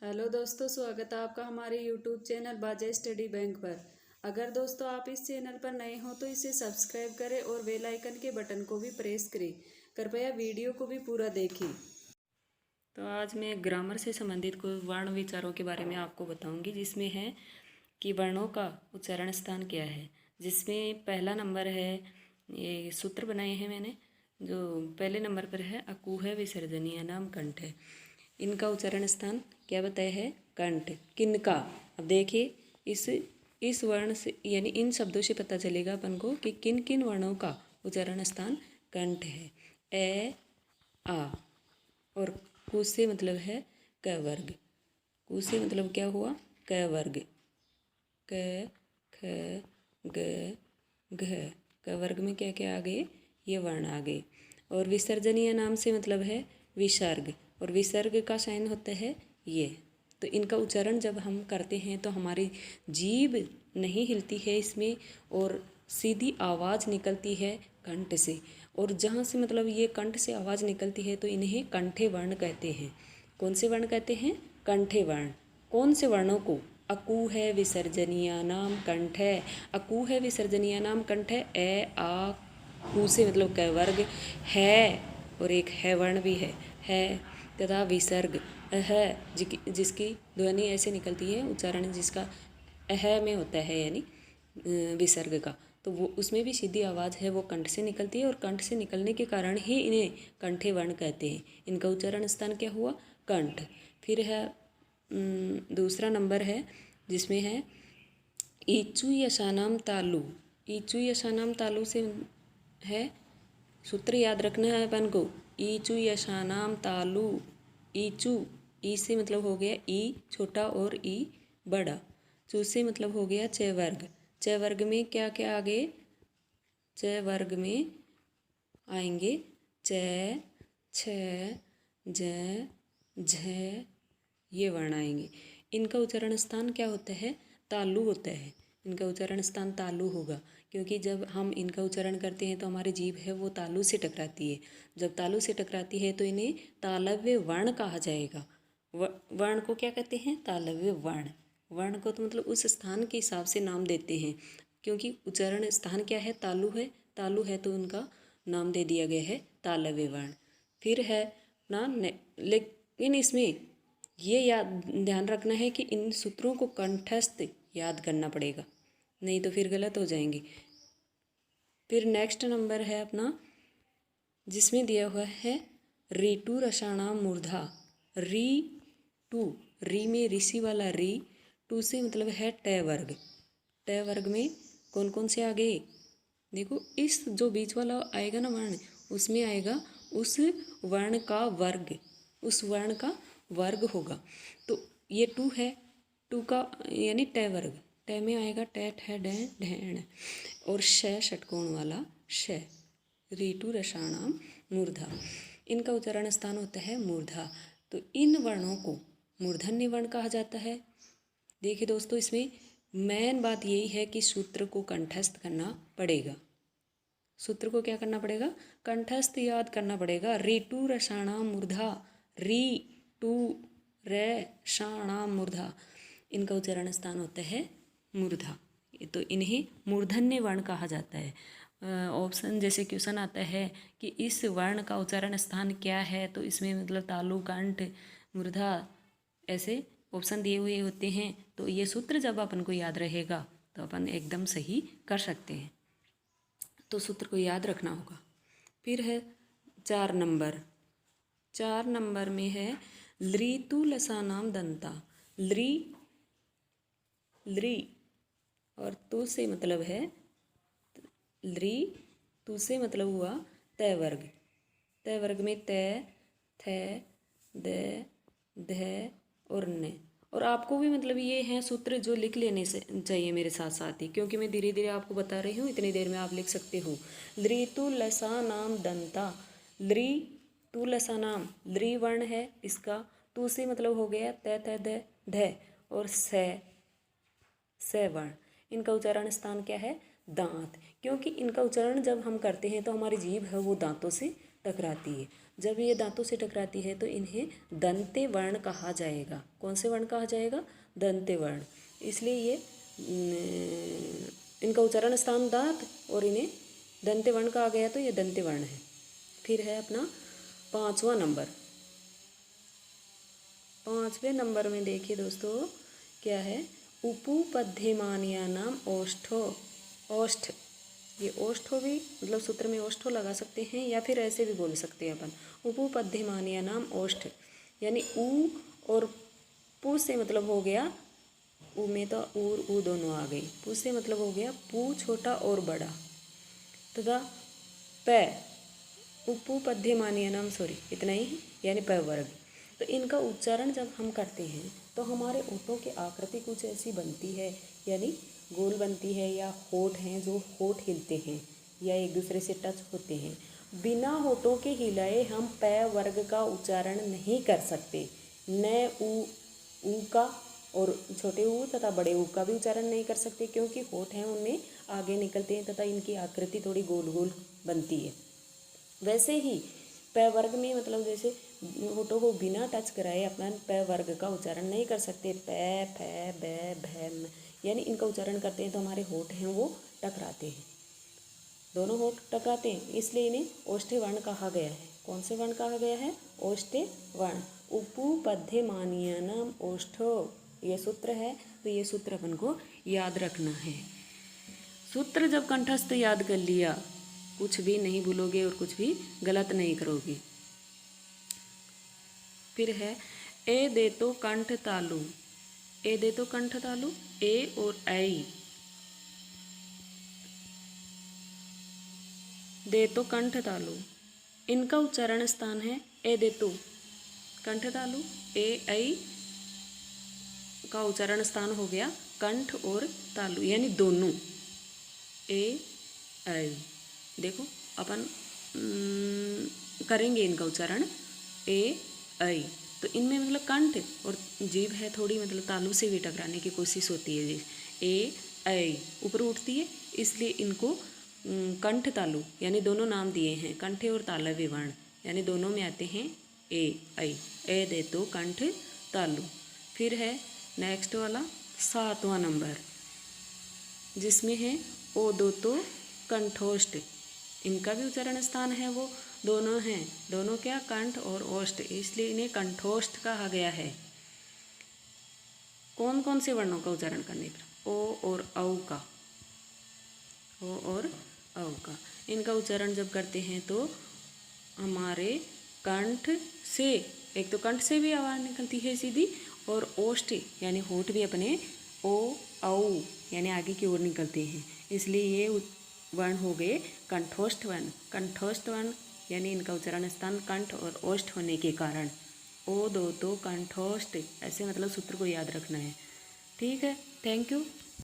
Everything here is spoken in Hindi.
हेलो दोस्तों, स्वागत है आपका हमारे यूट्यूब चैनल बाजा स्टडी बैंक पर। अगर दोस्तों आप इस चैनल पर नए हो तो इसे सब्सक्राइब करें और बेल आइकन के बटन को भी प्रेस करें। कृपया वीडियो को भी पूरा देखें। तो आज मैं ग्रामर से संबंधित कुछ वर्ण विचारों के बारे में आपको बताऊंगी, जिसमें है कि वर्णों का उच्चारण स्थान क्या है। जिसमें पहला नंबर है, ये सूत्र बनाए हैं मैंने। जो पहले नंबर पर है, अकू है विसर्जनीय नाम कंठ है। इनका उच्चारण स्थान क्या बताया है? कंठ। किनका? अब देखिए, इस वर्ण से यानी इन शब्दों से पता चलेगा अपन को कि किन किन वर्णों का उच्चारण स्थान कंठ है। ए, आ और कु से मतलब है क वर्ग। कु से मतलब क्या हुआ? क वर्ग। क, ख, ग, घ। क वर्ग में क्या क्या आ गए? ये वर्ण आ गए। और विसर्जनीय नाम से मतलब है विसर्ग, और विसर्ग का साइन होता है ये। तो इनका उच्चारण जब हम करते हैं तो हमारी जीभ नहीं हिलती है इसमें, और सीधी आवाज़ निकलती है कंठ से। और जहाँ से मतलब ये कंठ से आवाज़ निकलती है तो इन्हें कंठे वर्ण कहते हैं। कौन से वर्ण कहते हैं? कंठे वर्ण। कौन से वर्णों को? अकू है विसर्जनीय नाम कंठ है। अकू है विसर्जनीय नाम कंठ है। ए, आ, कू से मतलब क वर्ग है, और एक है वर्ण भी है तथा विसर्ग अह, जिसकी ध्वनि ऐसे निकलती है, उच्चारण जिसका अह में होता है, यानी विसर्ग का। तो वो उसमें भी सीधी आवाज़ है, वो कंठ से निकलती है, और कंठ से निकलने के कारण ही इन्हें कंठे वर्ण कहते हैं। इनका उच्चारण स्थान क्या हुआ? कंठ। फिर है दूसरा नंबर है, जिसमें है ईचु यशानाम तालु। ईचु यशानाम तालु से है, सूत्र याद रखना है अपन को। ईचु यशानाम तालु। ईचु, ई से मतलब हो गया ई छोटा और ई बड़ा। चू से मतलब हो गया च वर्ग। च वर्ग में क्या क्या आ गए? च वर्ग में आएंगे च, छ, ज, झ, ये वर्ण आएंगे। इनका उच्चारण स्थान क्या होता है? तालु होता है। इनका उच्चारण स्थान तालु होगा, क्योंकि जब हम इनका उच्चारण करते हैं तो हमारी जीभ है वो तालु से टकराती है। जब तालु से टकराती है तो इन्हें तालव्य वर्ण कहा जाएगा। वर्ण को क्या कहते हैं? तालव्य वर्ण। वर्ण को तो मतलब उस स्थान के हिसाब से नाम देते हैं, क्योंकि उच्चारण स्थान क्या है? तालु है। तालु है तो उनका नाम दे दिया गया है तालव्य वर्ण। फिर है ना, लेकिन इसमें ये याद ध्यान रखना है कि इन सूत्रों को कंठस्थ याद करना पड़ेगा, नहीं तो फिर गलत हो जाएंगे। फिर नेक्स्ट नंबर है अपना, जिसमें दिया हुआ है ऋतु रसाणाम मूर्धा। री टू, री में ऋषि वाला री, टू से मतलब है ट वर्ग। ट वर्ग में कौन कौन से आ गए? देखो, इस जो बीच वाला आएगा ना वर्ण, उसमें आएगा उस वर्ण का वर्ग, उस वर्ण का वर्ग होगा। तो ये टू है, टू का यानी ट वर्ग। ट में आएगा ट, ठ, ड, ढैण, और श षटकोण वाला श। ऋतु रसाणाम मूर्धा। इनका उच्चारण स्थान होता है मूर्धा। तो इन वर्णों को मूर्धन्य वर्ण कहा जाता है। देखिए दोस्तों, इसमें मेन बात यही है कि सूत्र को कंठस्थ करना पड़ेगा। सूत्र को क्या करना पड़ेगा? कंठस्थ याद करना पड़ेगा। ऋतु रसाणाम मूर्धा। री टू रसाणाम मूर्धा। इनका उच्चारण स्थान होता है मूर्धा। तो इन्हें मूर्धन्य वर्ण कहा जाता है। ऑप्शन जैसे क्वेश्चन आता है कि इस वर्ण का उच्चारण स्थान क्या है, तो इसमें मतलब तालु, कंठ, मूर्धा, ऐसे ऑप्शन दिए हुए होते हैं। तो ये सूत्र जब अपन को याद रहेगा तो अपन एकदम सही कर सकते हैं। तो सूत्र को याद रखना होगा। फिर है 4 नंबर। 4 नंबर में है लृतु लसानाम दंता। लृ, लृ और तु से मतलब है लृ, तु से मतलब हुआ त वर्ग। त वर्ग में त, थ, द, ध और न। और आपको भी मतलब ये हैं सूत्र जो लिख लेने से चाहिए मेरे साथ साथ ही, क्योंकि मैं धीरे धीरे आपको बता रही हूँ, इतनी देर में आप लिख सकते हो। लृतु लसानाम दंता। लृ टू लसा नाम, लृ वर्ण है इसका। टू से मतलब हो गया त, थ, द, ध, और स वर्ण। इनका उच्चारण स्थान क्या है? दांत। क्योंकि इनका उच्चारण जब हम करते हैं तो हमारी जीभ है वो दांतों से टकराती है। जब ये दांतों से टकराती है तो इन्हें दंते वर्ण कहा जाएगा। कौन से वर्ण कहा जाएगा? दंते वर्ण। इसलिए ये इनका उच्चारण स्थान दांत और इन्हें दंते वर्ण कहा गया तो ये दंते वर्ण है। फिर है अपना 5वां नंबर। 5वें नंबर में देखिए दोस्तों क्या है? उपपद्यमानिया नाम ओष्ठो। ओष्ठ, ये ओष्ठो भी मतलब सूत्र में ओष्ठो लगा सकते हैं या फिर ऐसे भी बोल सकते हैं अपन। उपपद्यमानिया नाम ओष्ठ, यानी ऊ और पू से मतलब हो गया, ऊ में तो ऊ दोनों आ गई। पू से मतलब हो गया पू छोटा और बड़ा, तथा पै उपपद्यमानिया नाम, सॉरी इतना ही है, यानी प वर्ग। तो इनका उच्चारण जब हम करते हैं तो हमारे ओठों की आकृति कुछ ऐसी बनती है, यानी गोल बनती है, या होठ हैं जो होठ हिलते हैं या एक दूसरे से टच होते हैं। बिना होठों के हिलाए हम प वर्ग का उच्चारण नहीं कर सकते। न ऊ का और छोटे ऊ तथा बड़े ऊ का भी उच्चारण नहीं कर सकते, क्योंकि होठ हैं उनमें आगे निकलते हैं तथा इनकी आकृति थोड़ी गोल गोल बनती है। वैसे ही प वर्ग में मतलब जैसे होठों को बिना टच कराए अपना प वर्ग का उच्चारण नहीं कर सकते। पै फै बै भै म, यानी इनका उच्चारण करते हैं तो हमारे होठ हैं वो टकराते हैं, दोनों होठ टकराते हैं, इसलिए इन्हें ओष्ठे वर्ण कहा गया है। कौन से वर्ण कहा गया है? ओष्ठे वर्ण। उपपद्यमानियानाम ओष्ठो, ये सूत्र है, तो ये सूत्र अपन को याद रखना है। सूत्र जब कंठस्थ याद कर लिया, कुछ भी नहीं भूलोगे और कुछ भी गलत नहीं करोगे। फिर है ए दे तो कंठ तालु। ए दे तो कंठ तालु, ए और ऐ दे तो कंठ तालु, इनका उच्चारण स्थान है ए दे तो। कंठ तालु ए ऐ का उच्चारण स्थान हो गया कंठ और तालु, यानी दोनों। ए ऐ, देखो अपन करेंगे इनका उच्चारण ए ऐ, तो इनमें मतलब कंठ और जीभ है थोड़ी, मतलब तालु से भी टकराने की कोशिश होती है। ए ऐ ऊपर उठती है, इसलिए इनको कंठ तालु यानी दोनों नाम दिए हैं, कंठे और तालव्य वर्ण, यानी दोनों में आते हैं ए ऐ। ए दे तो कंठ तालु। फिर है नेक्स्ट वाला 7वां नंबर, जिसमें है ओ दो तो कंठोष्ठ। इनका भी उच्चारण स्थान है वो दोनों हैं, दोनों क्या? कंठ और ओष्ठ, इसलिए इन्हें कंठोष्ठ कहा गया है। कौन कौन से वर्णों का उच्चारण करने पर? ओ और औ का, ओ और औ का। इनका उच्चारण जब करते हैं तो हमारे कंठ से, एक तो कंठ से भी आवाज़ निकलती है सीधी, और ओष्ठ यानी होठ भी अपने ओ औ यानी आगे की ओर निकलते हैं, इसलिए ये वर्ण हो गए कंठोष्ठ वर्ण। कंठोष्ठ वर्ण यानी इनका उच्चारण स्थान कंठ और ओष्ठ होने के कारण ओ दो तो कंठोष्ठ, ऐसे मतलब सूत्र को याद रखना है। ठीक है, थैंक यू।